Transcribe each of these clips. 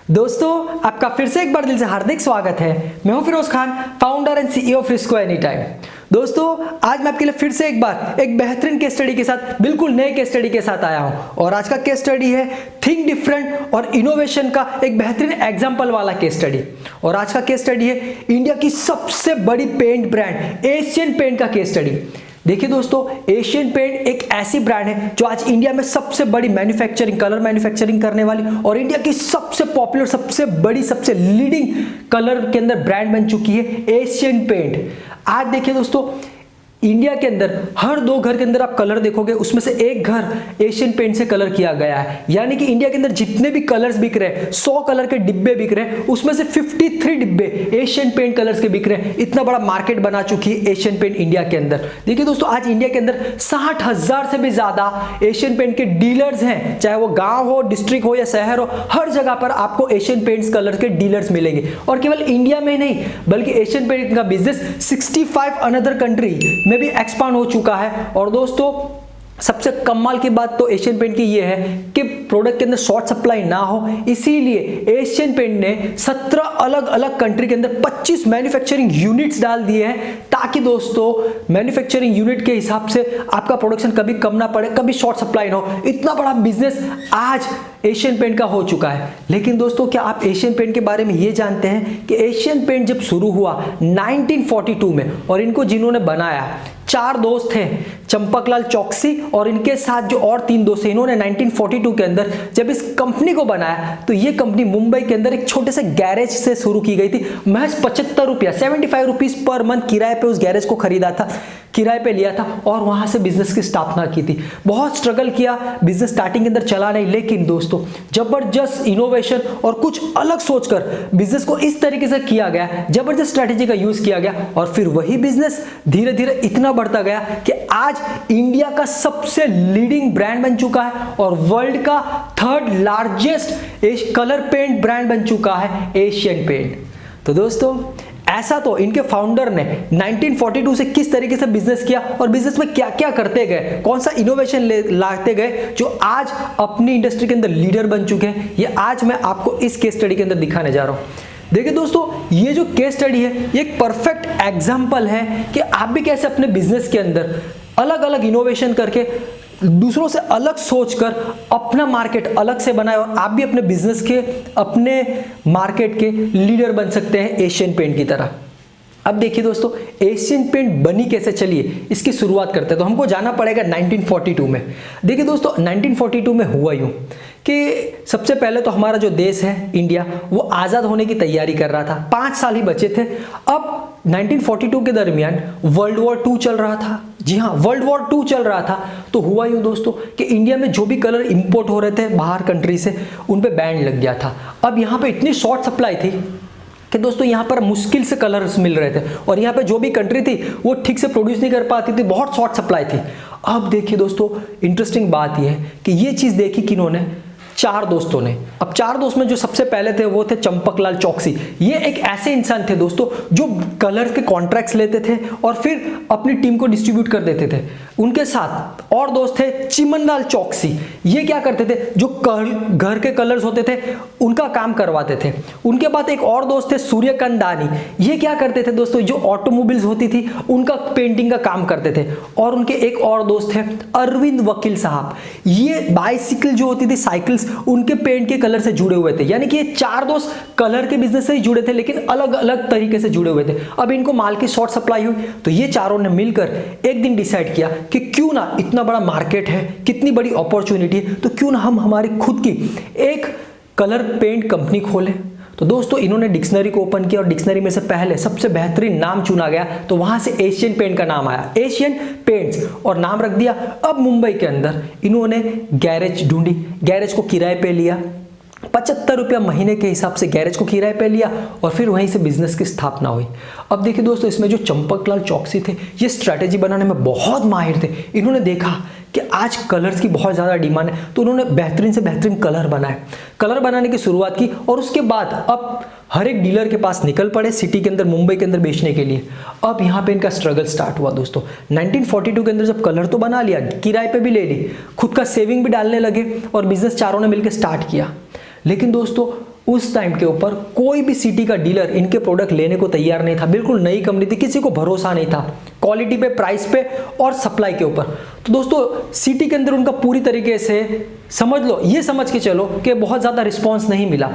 दोस्तों, आपका फिर से एक बार दिल से हार्दिक स्वागत है। मैं हूं Firoz Khan, founder and CEO Frisco any time. दोस्तों, आज मैं आपके लिए फिर से एक बार एक बेहतरीन केस स्टडी के साथ, बिल्कुल नए केस स्टडी के साथ आया हूं। और आज का केस स्टडी है थिंक डिफरेंट और इनोवेशन का एक बेहतरीन एग्जांपल वाला केस स्टडी। और आज का केस स्टडी है इंडिया की सबसे बड़ी पेंट ब्रांड एशियन पेंट का केस स्टडी। देखिए दोस्तों, एशियन पेंट एक ऐसी ब्रांड है जो आज इंडिया में सबसे बड़ी मैन्युफैक्चरिंग, कलर मैन्युफैक्चरिंग करने वाली और इंडिया की सबसे पॉपुलर, सबसे बड़ी, सबसे लीडिंग कलर के अंदर ब्रांड बन चुकी है एशियन पेंट। आज देखिए दोस्तों, इंडिया के अंदर हर 2 घर के अंदर आप कलर देखोगे, उसमें से एक घर एशियन पेंट से कलर किया गया है। यानी कि इंडिया के अंदर जितने भी कलर्स बिक रहे हैं, 100 कलर के डिब्बे बिक रहे हैं, उसमें से 53 डिब्बे एशियन पेंट कलर्स के बिक रहे हैं। इतना बड़ा मार्केट बना चुकी है एशियन पेंट इंडिया के अंदर। देखिए दोस्तों, आज इंडिया के अंदर 60,000 से भी ज्यादा एशियन पेंट के डीलर्स हैं। चाहे वो गांव हो, डिस्ट्रिक्ट हो या शहर हो, हर जगह पर आपको एशियन पेंट्स कलर के डीलर्स मिलेंगे। और केवल इंडिया में नहीं, बल्कि एशियन पेंट का बिजनेस 65 अनदर कंट्री में भी एक्सपांड हो चुका है। और दोस्तों, सबसे कमाल की बात तो एशियन पेंट की ये है कि प्रोडक्ट के अंदर शॉर्ट सप्लाई ना हो, इसीलिए एशियन पेंट ने 17 अलग अलग कंट्री के अंदर 25 मैन्युफैक्चरिंग यूनिट्स डाल दिए हैं, ताकि दोस्तों मैन्युफैक्चरिंग यूनिट के हिसाब से आपका प्रोडक्शन कभी कम ना पड़े, कभी शॉर्ट सप्लाई ना हो। इतना बड़ा बिजनेस आज एशियन पेंट का हो चुका है। लेकिन दोस्तों, क्या आप एशियन पेंट के बारे में ये जानते हैं कि एशियन पेंट जब शुरू हुआ 1942 में, और इनको जिन्होंने बनाया 4 दोस्त थे, चंपकलाल चौकसी और इनके साथ जो और 3 दोस्त थे, इन्होंने 1942 के अंदर जब इस कंपनी को बनाया तो ये कंपनी मुंबई के अंदर एक छोटे से गैरेज से शुरू की गई थी। महज 75 रुपया, 75 रुपीज पर मंथ किराए पे उस गैरेज को खरीदा था, किराए पे लिया था और वहां से बिजनेस की स्थापना की थी। बहुत स्ट्रगल किया, बिजनेस स्टार्टिंग के अंदर चला नहीं, लेकिन दोस्तों जबरदस्त इनोवेशन और कुछ अलग सोचकर बिजनेस को इस तरीके से किया गया, जबरदस्त स्ट्रेटेजी का यूज किया गया और फिर वही बिजनेस धीरे धीरे इतना बढ़ता गया कि आज इंडिया का सबसे लीडिंग ब्रांड बन चुका है और वर्ल्ड का 3rd largest colour paint brand बन चुका है एशियन पेंट। तो दोस्तों, ऐसा तो इनके फाउंडर ने 1942 से किस तरीके से बिजनेस किया और बिजनेस में क्या क्या करते गए, कौन सा इनोवेशन लाते गए जो आज अपनी इंडस्ट्री के अंदर लीडर बन चुके हैं, ये आज मैं आपको इस केस स्टडी के अंदर दिखाने जा रहा हूं। देखिए दोस्तों, ये जो केस स्टडी है ये एक परफेक्ट एग्जांपल है कि आप भी कैसे अपने बिजनेस के अंदर अलग अलग इनोवेशन करके, दूसरों से अलग सोचकर अपना मार्केट अलग से बनाए और आप भी अपने बिजनेस के, अपने मार्केट के लीडर बन सकते हैं एशियन पेंट की तरह। अब देखिए दोस्तों, एशियन पेंट बनी कैसे, चलिए इसकी शुरुआत करते हैं। तो हमको जाना पड़ेगा 1942 में। देखिए दोस्तों, 1942 में हुआ यूं कि सबसे पहले तो हमारा जो देश है इंडिया, वो आज़ाद होने की तैयारी कर रहा था। 5 साल ही बचे थे। अब 1942 के दरमियान वर्ल्ड वॉर 2 चल रहा था। जी हाँ, वर्ल्ड वॉर 2 चल रहा था। तो हुआ यूं दोस्तों कि इंडिया में जो भी कलर इंपोर्ट हो रहे थे बाहर कंट्री से, उन पे बैन लग गया था। अब यहाँ पे इतनी शॉर्ट सप्लाई थी कि दोस्तों यहाँ पर मुश्किल से कलर्स मिल रहे थे और यहाँ पे जो भी कंट्री थी वो ठीक से प्रोड्यूस नहीं कर पाती थी, बहुत शॉर्ट सप्लाई थी। अब देखिए दोस्तों, इंटरेस्टिंग बात यह है कि ये चीज़ देखी किन्होंने, 4 दोस्तों ने। अब 4 दोस्त में जो सबसे पहले थे वो थे चंपकलाल चौकसी। ये एक ऐसे इंसान थे दोस्तों जो कलर के कॉन्ट्रैक्ट्स लेते थे और फिर अपनी टीम को डिस्ट्रीब्यूट कर देते थे। उनके साथ और दोस्त थे चिमनलाल चौकसी। ये क्या करते थे, जो घर के कलर्स होते थे उनका काम करवाते थे। उनके बाद एक और दोस्त थे सूर्यकांत दानी। ये क्या करते थे दोस्तों, जो ऑटोमोबाइल्स होती थी उनका पेंटिंग का काम करते थे। और उनके एक और दोस्त थे अरविंद वकील साहब। ये बाइसिकल जो होती थी, साइकिल्स, उनके पेंट के कलर से जुड़े हुए थे। यानी कि ये 4 दोस्त कलर के बिजनेस से ही जुड़े थे, लेकिन अलग अलग तरीके से जुड़े हुए थे। अब इनको माल की शॉर्ट सप्लाई हुई तो ये चारों ने मिलकर एक दिन डिसाइड किया कि क्यों ना, इतना बड़ा मार्केट है, कितनी बड़ी अपॉर्चुनिटी है, तो क्यों ना हम हमारी खुद की एक कलर पेंट कंपनी खोलें। तो दोस्तों, इन्होंने डिक्शनरी को ओपन किया और डिक्शनरी में से पहले सबसे बेहतरीन नाम चुना गया, तो वहां से एशियन पेंट का नाम आया, एशियन पेंट्स, और नाम रख दिया। अब मुंबई के अंदर इन्होंने गैरेज ढूंढी, गैरेज को किराए पे लिया, 75 रुपया महीने के हिसाब से गैरेज को किराए पे लिया और फिर वहीं से बिजनेस की स्थापना हुई। अब देखिए दोस्तों, इसमें जो चंपकलाल चौकसी थे ये स्ट्रैटेजी बनाने में बहुत माहिर थे। इन्होंने देखा कि आज कलर्स की बहुत ज़्यादा डिमांड है, तो उन्होंने बेहतरीन से बेहतरीन कलर बनाए, कलर बनाने की शुरुआत की। और उसके बाद अब हर एक डीलर के पास निकल पड़े सिटी के अंदर, मुंबई के अंदर बेचने के लिए। अब यहाँ पे इनका स्ट्रगल स्टार्ट हुआ दोस्तों। 1942 के अंदर जब कलर तो बना लिया, किराए पे भी ले ली, खुद का सेविंग भी डालने लगे और बिजनेस चारों ने मिलकर स्टार्ट किया। लेकिन दोस्तों उस टाइम के ऊपर कोई भी सिटी का डीलर इनके प्रोडक्ट लेने को तैयार नहीं था। बिल्कुल नई कंपनी थी, किसी को भरोसा नहीं था क्वालिटी पे, प्राइस पे और सप्लाई के ऊपर। तो दोस्तों सिटी के अंदर उनका पूरी तरीके से समझ लो, ये समझ के चलो कि बहुत ज़्यादा रिस्पॉन्स नहीं मिला,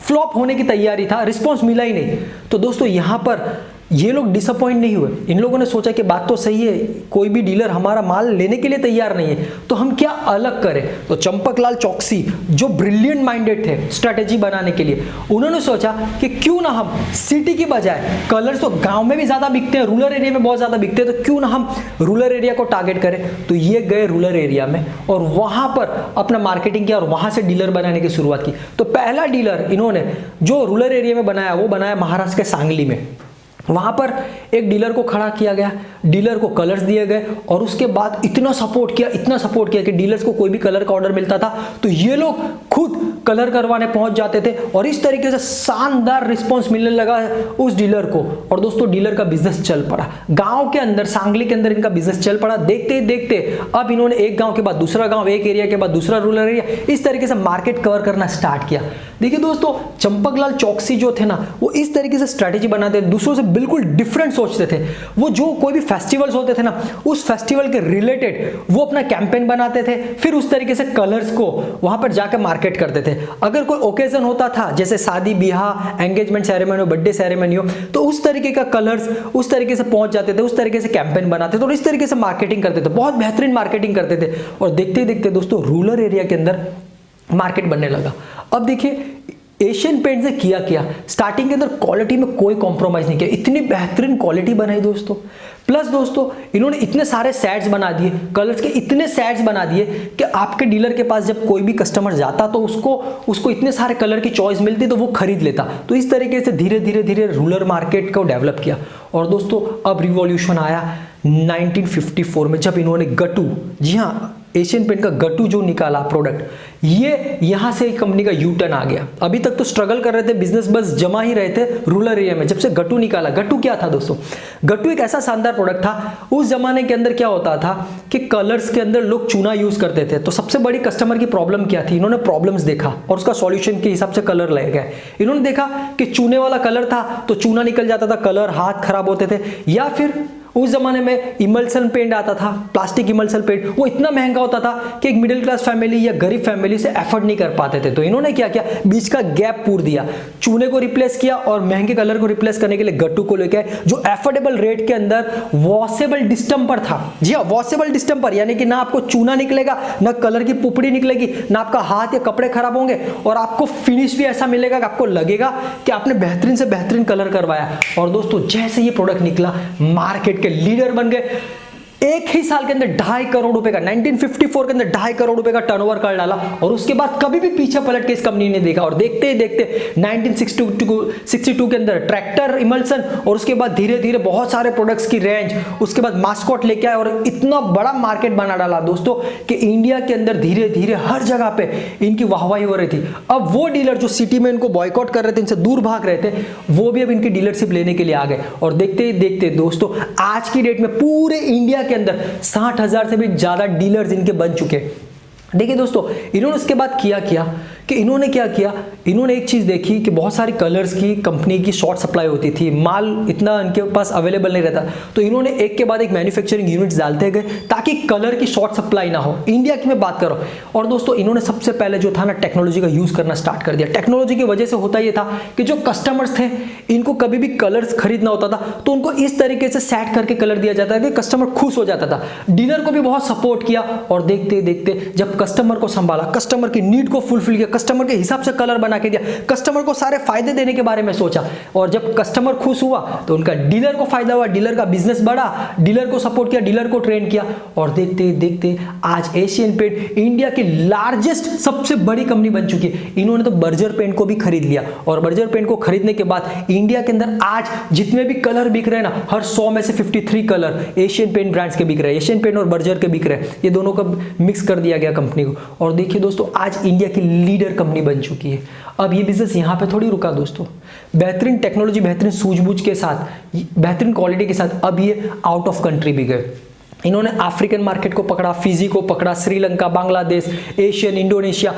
फ्लॉप होने की तैयारी था, रिस्पॉन्स मिला ही नहीं। तो दोस्तों यहाँ पर ये लोग डिसअपॉइंट नहीं हुए। इन लोगों ने सोचा कि बात तो सही है, कोई भी डीलर हमारा माल लेने के लिए तैयार नहीं है, तो हम क्या अलग करें। तो चंपकलाल चौकसी जो ब्रिलियंट माइंडेड थे स्ट्रैटेजी बनाने के लिए, उन्होंने सोचा कि क्यों ना हम सिटी की बजाय, कलर्स तो गांव में भी ज्यादा बिकते हैं, रूरल एरिया में बहुत ज्यादा बिकते हैं, तो क्यों ना हम रूरल एरिया को टारगेट करें। तो ये गए रूरल एरिया में और वहां पर अपना मार्केटिंग किया और वहां से डीलर बनाने की शुरुआत की। तो पहला डीलर इन्होंने जो रूरल एरिया में बनाया वो बनाया महाराष्ट्र के सांगली में। वहां पर एक डीलर को खड़ा किया गया, डीलर को कलर्स दिए गए और उसके बाद इतना सपोर्ट किया कि डीलर्स को कोई भी कलर का ऑर्डर मिलता था तो ये लोग खुद कलर करवाने पहुंच जाते थे और इस तरीके से शानदार रिस्पांस मिलने लगा उस डीलर को। और दोस्तों डीलर का बिजनेस चल पड़ा, गांव के अंदर, सांगली के अंदर इनका बिजनेस चल पड़ा। देखते ही देखते अब इन्होंने एक गांव के बाद दूसरा गांव, एक एरिया के बाद दूसरा रूरल एरिया, इस तरीके से मार्केट कवर करना स्टार्ट किया। देखिए दोस्तों चंपकलाल चौकसी जो थे ना, वो इस तरीके से स्ट्रैटेजी बनाते थे, दूसरों से बिल्कुल डिफरेंट सोचते थे। वो जो कोई भी फेस्टिवल्स होते थे ना, उस फेस्टिवल के रिलेटेड वो अपना कैंपेन बनाते थे, फिर उस तरीके से कलर्स को वहां पर जाकर मार्केट करते थे। अगर कोई ओकेजन होता था जैसे शादी ब्याह, एंगेजमेंट सेरेमनी हो, बर्थडे सेरेमनी हो, तो उस तरीके का कलर्स उस तरीके से पहुंच जाते थे, उस तरीके से कैंपेन बनाते थे और इस तरीके से मार्केटिंग करते थे, बहुत बेहतरीन मार्केटिंग करते थे। और देखते ही देखते दोस्तों रूरल एरिया के अंदर मार्केट बनने लगा। अब देखिए एशियन पेंट्स ने किया क्या, स्टार्टिंग के अंदर क्वालिटी में कोई कॉम्प्रोमाइज नहीं किया, इतनी बेहतरीन क्वालिटी बनाई दोस्तों। प्लस दोस्तों इन्होंने इतने सारे सेट्स बना दिए, कलर्स के इतने सेट्स बना दिए कि आपके डीलर के पास जब कोई भी कस्टमर जाता तो उसको इतने सारे कलर की चॉइस मिलती तो वो खरीद लेता। तो इस तरीके से धीरे धीरे धीरे रूरल मार्केट को डेवलप किया। और दोस्तों अब रिवॉल्यूशन आया 1954 में, जब इन्होंने गट्टू, जी हाँ एशियन पेंट का गट्टू जो निकाला प्रोडक्ट, ये यहां से कंपनी का यू टर्न आ गया। अभी तक तो स्ट्रगल कर रहे थे, बिजनेस बस जमा ही रहे थे रूरल एरिया में। जब से गट्टू निकाला, गट्टू क्या था दोस्तों, गट्टू एक ऐसा शानदार प्रोडक्ट था। उस जमाने के अंदर क्या होता था कि कलर्स के अंदर लोग चूना यूज करते थे, तो सबसे बड़ी कस्टमर की प्रॉब्लम क्या थी, इन्होंने प्रॉब्लम्स देखा और उसका सॉल्यूशन के हिसाब से कलर ले गए। इन्होंने देखा कि चूने वाला कलर था तो चूना निकल जाता था, कलर हाथ खराब होते थे, या फिर उस जमाने में इमल्सन पेंट आता था, प्लास्टिक इमल्सन पेंट, वो इतना महंगा होता था कि एक मिडिल क्लास फैमिली या गरीब फैमिली से एफर्ड नहीं कर पाते थे। तो इन्होंने क्या किया, बीच का गैप पूर दिया, चूने को रिप्लेस किया और महंगे कलर को रिप्लेस करने के लिए गट्टू को लेके आए, जो एफोर्डेबल रेट के अंदर वॉशेबल डिस्टेंपर था। जी हाँ, वॉशेबल डिस्टेंपर, यानी कि ना आपको चूना निकलेगा, ना कलर की पुपड़ी निकलेगी, ना आपका हाथ या कपड़े खराब होंगे और आपको फिनिश भी ऐसा मिलेगा कि आपको लगेगा कि आपने बेहतरीन से बेहतरीन कलर करवाया। और दोस्तों जैसे ये प्रोडक्ट निकला, मार्केट के लीडर बन गए। एक ही साल के अंदर 2.5 करोड़ रुपए का, 1954 के अंदर 2.5 करोड़ रुपए का टर्नओवर कर डाला और उसके बाद कभी भी पीछे पलट के इस कंपनी ने देखा। और देखते ही देखते 1962 के अंदर ट्रैक्टर इमल्सन और उसके बाद धीरे धीरे बहुत सारे प्रोडक्ट्स की रेंज, उसके बाद मास्कॉट लेके आए और इतना बड़ा मार्केट बना डाला दोस्तों कि इंडिया के अंदर धीरे धीरे हर जगह पे इनकी वाहवाही हो रही थी। अब वो डीलर जो सिटी में इनको बॉयकॉट कर रहे थे, इनसे दूर भाग रहे थे, वो भी अब इनकी डीलरशिप लेने के लिए आ गए। और देखते ही देखते दोस्तों आज की डेट में पूरे इंडिया के अंदर 60,000 से भी ज्यादा डीलर्स इनके बन चुके। देखिए दोस्तों इन्होंने उसके बाद किया कि इन्होंने क्या किया, इन्होंने एक चीज देखी कि बहुत सारी कलर्स की कंपनी की शॉर्ट सप्लाई होती थी, माल इतना इनके पास अवेलेबल नहीं रहता, तो इन्होंने एक के बाद एक मैन्युफैक्चरिंग यूनिट्स डालते गए ताकि कलर की शॉर्ट सप्लाई ना हो। इंडिया की मैं बात करो। और दोस्तों इन्होंने सबसे पहले जो था ना टेक्नोलॉजी का यूज करना स्टार्ट कर दिया। टेक्नोलॉजी की वजह से होता यह था कि जो कस्टमर्स थे इनको कभी भी कलर्स खरीदना होता था तो उनको इस तरीके से सेट करके कलर दिया जाता था कि कस्टमर खुश हो जाता था। डीलर को भी बहुत सपोर्ट किया और देखते देखते जब कस्टमर को संभाला, कस्टमर की नीड को फुलफिल किया, कस्टमर के हिसाब से कलर बना के दिया, कस्टमर को सारे फायदे देने के बारे में सोचा, और जब कस्टमर खुश हुआ तो उनका डीलर को फायदा हुआ, डीलर का बिजनेस बढ़ा, डीलर को सपोर्ट किया, डीलर को ट्रेन किया। और देखते देखते आज एशियन पेंट इंडिया की लार्जेस्ट सबसे बड़ी कंपनी बन चुकी है। इन्होंने तो बर्जर पेंट को भी खरीद लिया और बर्जर पेंट को खरीदने के बाद इंडिया के अंदर आज जितने भी कलर बिक रहे हैं ना, हर 100 में से 53 कलर एशियन पेंट ब्रांड्स के बिक रहे हैं, एशियन पेंट और बर्जर के बिक रहे हैं। ये दोनों का मिक्स कर दिया गया कंपनी को। और देखिए दोस्तों आज इंडिया की लीडर कंपनी बन चुकी है। अब ये बिजनेस यहाँ पे थोड़ी रुका दोस्तों, बेहतरीन टेक्नोलॉजी, बेहतरीन सूझबूझ के साथ, बेहतरीन क्वालिटी के साथ अब ये आउट ऑफ कंट्री भी गए। इन्होंने अफ्रीकन मार्केट को पकड़ा, फिजी को पकड़ा, श्रीलंका, बांग्लादेश, एशियन, इंडोनेशिया,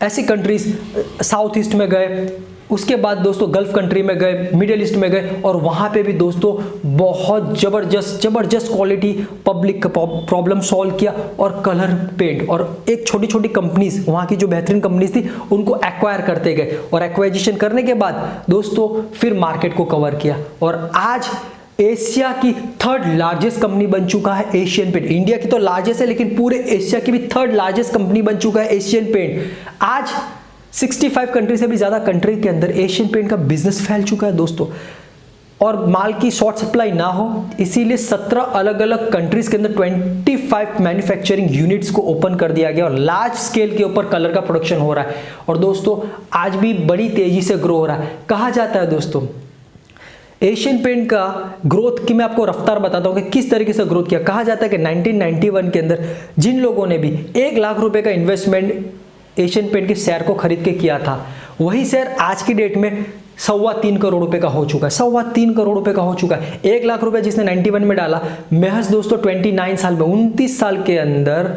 ऐसी कंट्रीज साउथ ईस्ट में गए, उसके बाद दोस्तों गल्फ कंट्री में गए, मिडिल ईस्ट में गए, और वहाँ पे भी दोस्तों बहुत ज़बरदस्त क्वालिटी पब्लिक का प्रॉब्लम सॉल्व किया, और कलर पेंट और एक छोटी छोटी कंपनीज, वहाँ की जो बेहतरीन कंपनीज थी उनको एक्वायर करते गए, और एक्वाइजिशन करने के बाद दोस्तों फिर मार्केट को कवर किया, और आज एशिया की 3rd लार्जेस्ट कंपनी बन चुका है एशियन पेंट। इंडिया की तो लार्जेस्ट है, लेकिन पूरे एशिया की भी 3rd लार्जेस्ट कंपनी बन चुका है एशियन पेंट। आज 65 कंट्री से भी ज़्यादा कंट्री के अंदर एशियन पेंट का बिजनेस फैल चुका है दोस्तों, और माल की शॉर्ट सप्लाई ना हो इसीलिए 17 अलग अलग कंट्रीज के अंदर 25 मैन्युफैक्चरिंग यूनिट्स को ओपन कर दिया गया, और लार्ज स्केल के ऊपर कलर का प्रोडक्शन हो रहा है, और दोस्तों आज भी बड़ी तेजी से ग्रो हो रहा है। कहा जाता है दोस्तों एशियन पेंट का ग्रोथ की मैं आपको रफ्तार बताता हूँ कि किस तरीके से ग्रोथ किया। कहा जाता है कि 1991 के अंदर जिन लोगों ने भी 1 लाख रुपए का इन्वेस्टमेंट एशियन पेंट के शेयर को खरीद के किया था, वही शेयर आज की डेट में 3.25 करोड़ रुपए का हो चुका है। 3.25 करोड़ रुपए का हो चुका है। 1 लाख रुपए जिसने 91 में डाला, महज दोस्तों 29 साल में, 29 साल के अंदर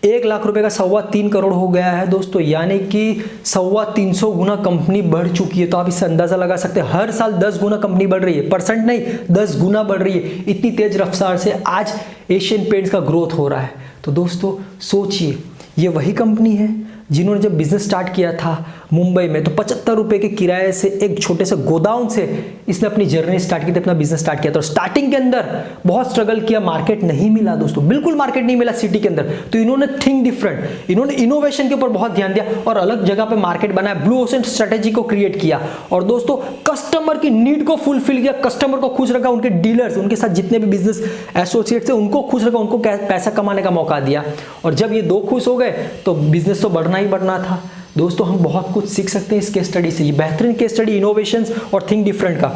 1 लाख रुपए का 3.25 करोड़ हो गया है दोस्तों, यानी कि 350 गुना कंपनी बढ़ चुकी है। तो आप इससे अंदाजा लगा सकते हैं हर साल 10 गुना कंपनी बढ़ रही है, परसेंट नहीं 10 गुना बढ़ रही है। इतनी तेज रफ्तार से आज एशियन पेंट्स का ग्रोथ हो रहा है। तो दोस्तों सोचिए, ये वही कंपनी है जिन्होंने जब बिजनेस स्टार्ट किया था मुंबई में, तो 75 रुपए के किराए से एक छोटे से गोदाउन से इसने अपनी जर्नी स्टार्ट की थी, अपना बिजनेस स्टार्ट किया था। और स्टार्टिंग के अंदर बहुत स्ट्रगल किया, मार्केट नहीं मिला दोस्तों, बिल्कुल मार्केट नहीं मिला सिटी के अंदर। तो इन्होंने थिंक डिफरेंट, इन्होंने इनोवेशन के ऊपर बहुत ध्यान दिया और अलग जगह पे मार्केट बनाया, ब्लू ओशन स्ट्रेटेजी को क्रिएट किया, और दोस्तों कस्टमर की नीड को फुलफिल किया, कस्टमर को खुश रखा, उनके डीलर्स, उनके साथ जितने भी बिजनेस एसोसिएट्स है उनको खुश रखा, उनको पैसा कमाने का मौका दिया। और जब ये दो खुश हो गए तो बिजनेस तो बढ़ना ही बढ़ना था। दोस्तों हम बहुत कुछ सीख सकते हैं इस केस स्टडी से, ये बेहतरीन केस स्टडी इनोवेशंस और थिंक डिफरेंट का।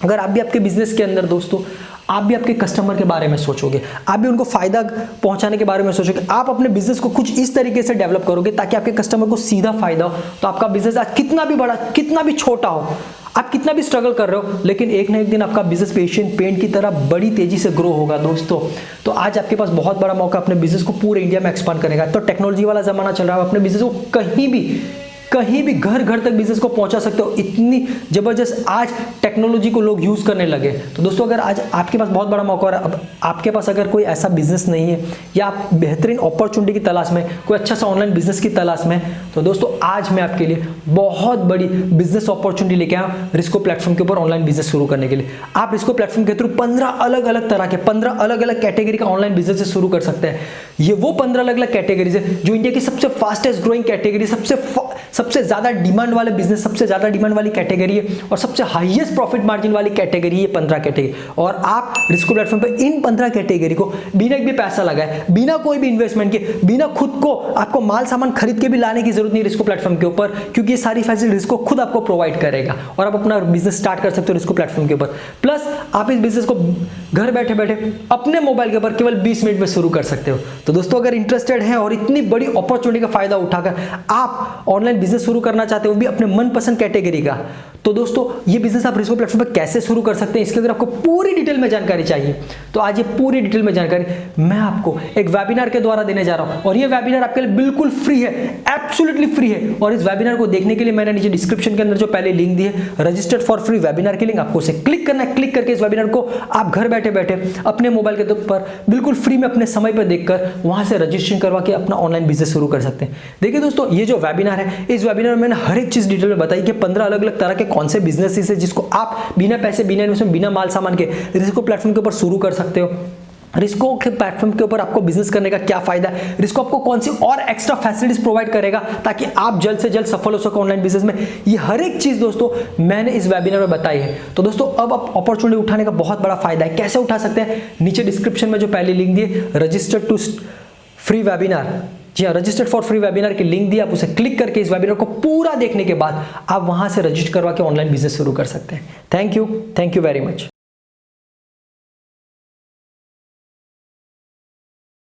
अगर आप भी आपके बिजनेस के अंदर दोस्तों, आप भी आपके कस्टमर के बारे में सोचोगे, आप भी उनको फायदा पहुंचाने के बारे में सोचोगे, आप अपने बिजनेस को कुछ इस तरीके से डेवलप करोगे ताकि आपके कस्टमर को सीधा फायदा हो, तो आपका बिजनेस आज कितना भी बड़ा, कितना भी छोटा हो, आप कितना भी स्ट्रगल कर रहे हो, लेकिन एक ना एक दिन आपका बिजनेस एशियन पेंट की तरह बड़ी तेजी से ग्रो होगा दोस्तों। तो आज आपके पास बहुत बड़ा मौका अपने बिजनेस को पूरे इंडिया में एक्सपांड करेगा। तो टेक्नोलॉजी वाला जमाना चल रहा है, अपने बिजनेस को कहीं भी घर घर तक बिजनेस को पहुंचा सकते हो। इतनी जबरदस्त आज टेक्नोलॉजी को लोग यूज करने लगे। तो दोस्तों अगर आज आपके पास बहुत बड़ा मौका है, अब आपके पास अगर कोई ऐसा बिजनेस नहीं है या आप बेहतरीन अपॉर्चुनिटी की तलाश में, कोई अच्छा सा ऑनलाइन बिजनेस की तलाश में, तो दोस्तों आज मैं आपके लिए बहुत बड़ी बिजनेस अपॉर्चुनिटी लेके आया हूं रिस्को प्लेटफॉर्म के ऊपर ऑनलाइन बिजनेस शुरू करने के लिए। आप रिस्को प्लेटफॉर्म के थ्रू 15 अलग अलग तरह के 15 अलग अलग कैटेगरी का ऑनलाइन बिजनेस शुरू कर सकते हैं। ये वो 15 अलग अलग कैटेगरीज है जो इंडिया की सबसे फास्टेस्ट ग्रोइंग कैटेगरी, सबसे ज्यादा डिमांड वाले बिजनेस, सबसे ज्यादा डिमांड वाली कैटेगरी है और सबसे हाईएस्ट प्रॉफिट मार्जिन वाली कैटेगरी है 15 कैटेगरी। और आप रिस्को प्लेटफॉर्म पे इन 15 कैटेगरी को बिना एक भी पैसा लगाए, बिना कोई भी इन्वेस्टमेंट के, बिना खुद को आपको माल सामान खरीद के भी लाने की जरूरत नहीं रिस्को प्लेटफॉर्म के ऊपर, क्योंकि ये सारी फैसिलिटी रिस्को खुद आपको प्रोवाइड करेगा और आप अपना बिजनेस स्टार्ट कर सकते हो रिस्को प्लेटफॉर्म के ऊपर। प्लस आप इस बिजनेस को घर बैठे बैठे अपने मोबाइल के ऊपर केवल 20 मिनट में शुरू कर सकते हो। तो दोस्तों अगर इंटरेस्टेड हैं और इतनी बड़ी अपॉर्चुनिटी का फायदा उठाकर आप ऑनलाइन बिजनेस शुरू करना चाहते हो, भी अपने मनपसंद कैटेगरी का, तो दोस्तों ये बिजनेस आप रिस्को प्लेटफॉर्म पर कैसे शुरू कर सकते हैं, इसके अगर आपको पूरी डिटेल में जानकारी चाहिए तो आज ये पूरी डिटेल में जानकारी मैं आपको एक वेबिनार के द्वारा देने जा रहा हूं। और ये वेबिनार आपके लिए बिल्कुल फ्री है, एब्सोल्युटली फ्री है। और इस वेबिनार को देखने के लिए मैंने नीचे डिस्क्रिप्शन के अंदर जो पहले लिंक दी है, रजिस्टर्ड फॉर फ्री वेबिनार की लिंक, आपको उसे क्लिक करना है। क्लिक करके इस वेबिनार को आप घर बैठे बैठे अपने मोबाइल के ऊपर बिल्कुल फ्री में अपने समय पर देखकर वहां से रजिस्ट्रेशन करवा के अपना ऑनलाइन बिजनेस शुरू कर सकते हैं। देखिए दोस्तों ये जो वेबिनार है, इस वेबिनार में मैंने हर एक चीज डिटेल में बताई कि 15 अलग अलग तरह के कौन से बिजनेस है जिसको आप बिना पैसे, बिना इन्वेस्टमेंट, बिना माल सामान के रिस्को प्लेटफॉर्म के ऊपर शुरू कर सकते हो। रिस्को के प्लेटफॉर्म के ऊपर आपको बिजनेस करने का क्या फायदा है, रिस्को आपको कौन सी और एक्स्ट्रा फैसिलिटीज प्रोवाइड करेगा ताकि आप जल्द से जल्द सफल हो सको ऑनलाइन बिजनेस में, ये हर एक चीज दोस्तों मैंने इस वेबिनार में बताई है। तो दोस्तों अब आप अपॉर्चुनिटी उठाने का बहुत बड़ा फायदा है। कैसे उठा सकते हैं, नीचे डिस्क्रिप्शन में जो पहले लिंक दिए रजिस्टर्ड टू फ्री वेबिनार, जी हाँ रजिस्टर्ड फॉर फ्री वेबिनार की लिंक दी, आप उसे क्लिक करके इस वेबिनार को पूरा देखने के बाद आप वहां से रजिस्टर करवा के ऑनलाइन बिजनेस शुरू कर सकते हैं। Thank you very much.